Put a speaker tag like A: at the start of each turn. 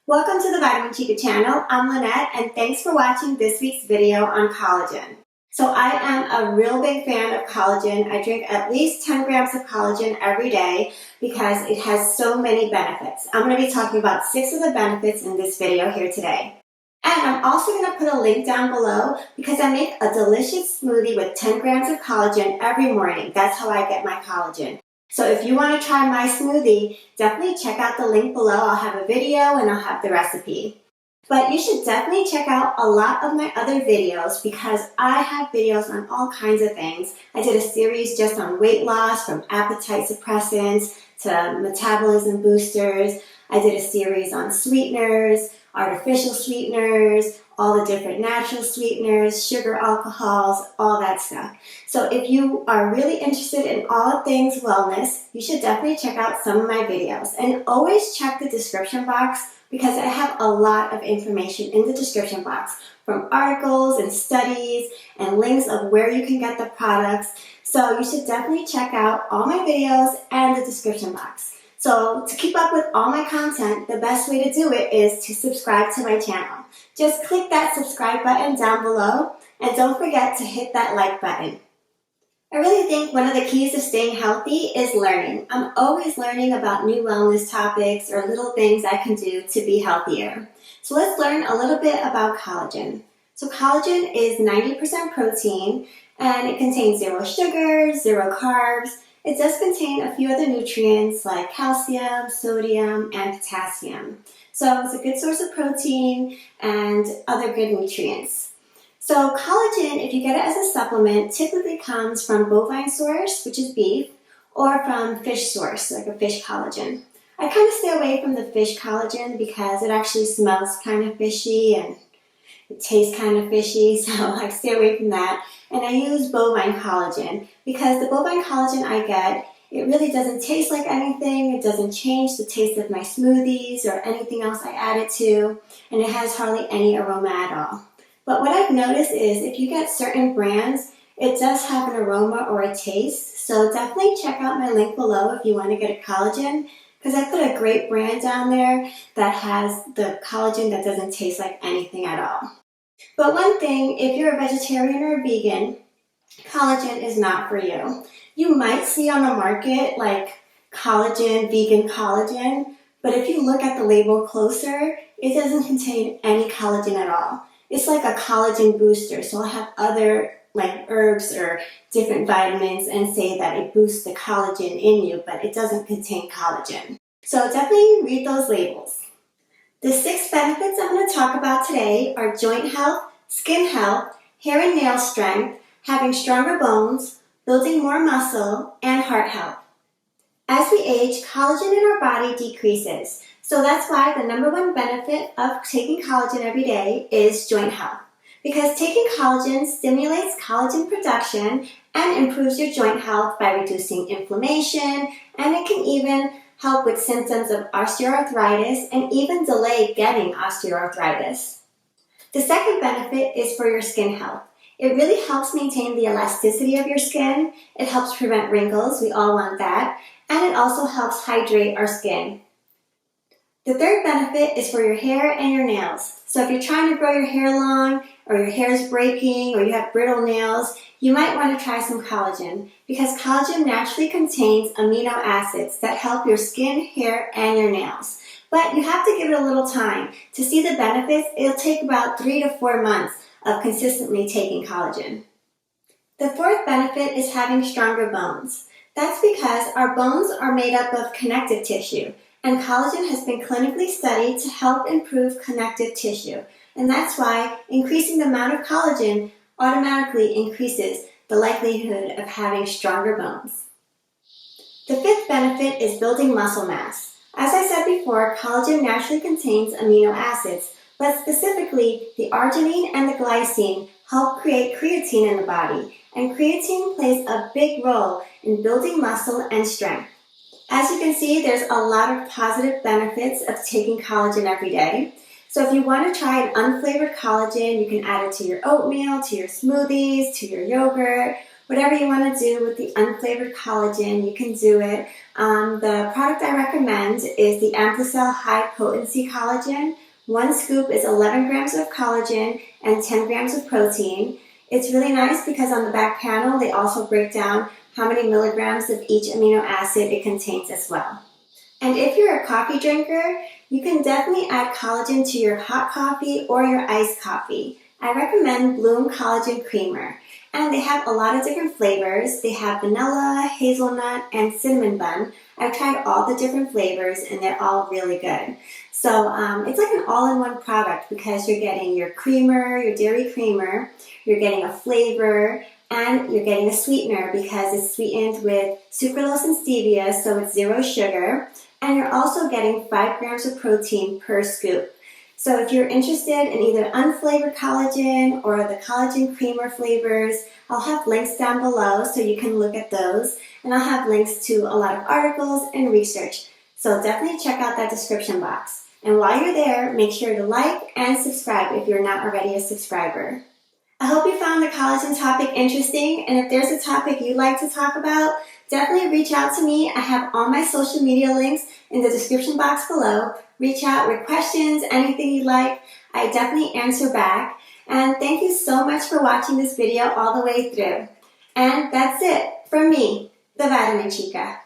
A: Welcome to the Vitamin Chica channel. I'm Lynette and thanks for watching this week's video on collagen. So I am a real big fan of collagen. I drink at least 10 grams of collagen every day because it has so many benefits. I'm going to be talking about 6 of the benefits in this video here today. And I'm also going to put a link down below because I make a delicious smoothie with 10 grams of collagen every morning. That's how I get my collagen. So if you want to try my smoothie, definitely check out the link below. I'll have a video and I'll have the recipe. But you should definitely check out a lot of my other videos because I have videos on all kinds of things. I did a series just on weight loss, from appetite suppressants to metabolism boosters. I did a series on sweeteners, artificial sweeteners, all the different natural sweeteners, sugar alcohols, all that stuff. So if you are really interested in all things wellness, you should definitely check out some of my videos. And always check the description box because I have a lot of information in the description box, from articles and studies and links of where you can get the products. So you should definitely check out all my videos and the description box. So to keep up with all my content, the best way to do it is to subscribe to my channel. Just click that subscribe button down below and don't forget to hit that like button. I really think one of the keys to staying healthy is learning. I'm always learning about new wellness topics or little things I can do to be healthier. So let's learn a little bit about collagen. So collagen is 90% protein and it contains 0 sugars, 0 carbs. It does contain a few other nutrients like calcium, sodium, and potassium. So it's a good source of protein and other good nutrients. So collagen, if you get it as a supplement, typically comes from bovine source, which is beef, or from fish source, like a fish collagen. I kind of stay away from the fish collagen because it actually smells kind of fishy and it tastes kind of fishy, so I stay away from that. And I use bovine collagen because the bovine collagen I get, it really doesn't taste like anything. It doesn't change the taste of my smoothies or anything else I add it to, and it has hardly any aroma at all. But what I've noticed is if you get certain brands, it does have an aroma or a taste. So definitely check out my link below if you want to get a collagen, because I put a great brand down there that has the collagen that doesn't taste like anything at all. But one thing, if you're a vegetarian or a vegan, collagen is not for you. You might see on the market like collagen, vegan collagen, but if you look at the label closer, it doesn't contain any collagen at all. It's like a collagen booster, so I'll have other like herbs or different vitamins and say that it boosts the collagen in you, but it doesn't contain collagen. So definitely read those labels. The 6 benefits I'm going to talk about today are joint health, skin health, hair and nail strength, having stronger bones, building more muscle, and heart health. As we age, collagen in our body decreases. So that's why the #1 benefit of taking collagen every day is joint health. Because taking collagen stimulates collagen production and improves your joint health by reducing inflammation, and it can even help with symptoms of osteoarthritis and even delay getting osteoarthritis. The second benefit is for your skin health. It really helps maintain the elasticity of your skin. It helps prevent wrinkles, we all want that, and it also helps hydrate our skin. The third benefit is for your hair and your nails. So if you're trying to grow your hair long, or your hair is breaking, or you have brittle nails, you might want to try some collagen because collagen naturally contains amino acids that help your skin, hair, and your nails. But you have to give it a little time. To see the benefits, it'll take about 3 to 4 months of consistently taking collagen. The fourth benefit is having stronger bones. That's because our bones are made up of connective tissue, and collagen has been clinically studied to help improve connective tissue. And that's why increasing the amount of collagen automatically increases the likelihood of having stronger bones. The fifth benefit is building muscle mass. As I said before, collagen naturally contains amino acids, but specifically the arginine and the glycine help create creatine in the body, and creatine plays a big role in building muscle and strength. As you can see, there's a lot of positive benefits of taking collagen every day. So if you want to try an unflavored collagen, you can add it to your oatmeal, to your smoothies, to your yogurt, whatever you want to do with the unflavored collagen, you can do it. The product I recommend is the Amplacell High Potency Collagen. One scoop is 11 grams of collagen and 10 grams of protein. It's really nice because on the back panel, they also break down how many milligrams of each amino acid it contains as well. And if you're a coffee drinker, you can definitely add collagen to your hot coffee or your iced coffee. I recommend Bloom Collagen Creamer. And they have a lot of different flavors. They have vanilla, hazelnut, and cinnamon bun. I've tried all the different flavors and they're all really good. So it's like an all-in-one product because you're getting your creamer, your dairy creamer, you're getting a flavor, and you're getting a sweetener because it's sweetened with sucralose and stevia, so it's 0 sugar. And you're also getting 5 grams of protein per scoop. So if you're interested in either unflavored collagen or the collagen creamer flavors, I'll have links down below so you can look at those. And I'll have links to a lot of articles and research. So definitely check out that description box. And while you're there, make sure to like and subscribe if you're not already a subscriber. I hope you found the collagen topic interesting, and if there's a topic you'd like to talk about, definitely reach out to me. I have all my social media links in the description box below. Reach out with questions, anything you'd like. I definitely answer back. And thank you so much for watching this video all the way through. And that's it from me, the Vitamin Chica.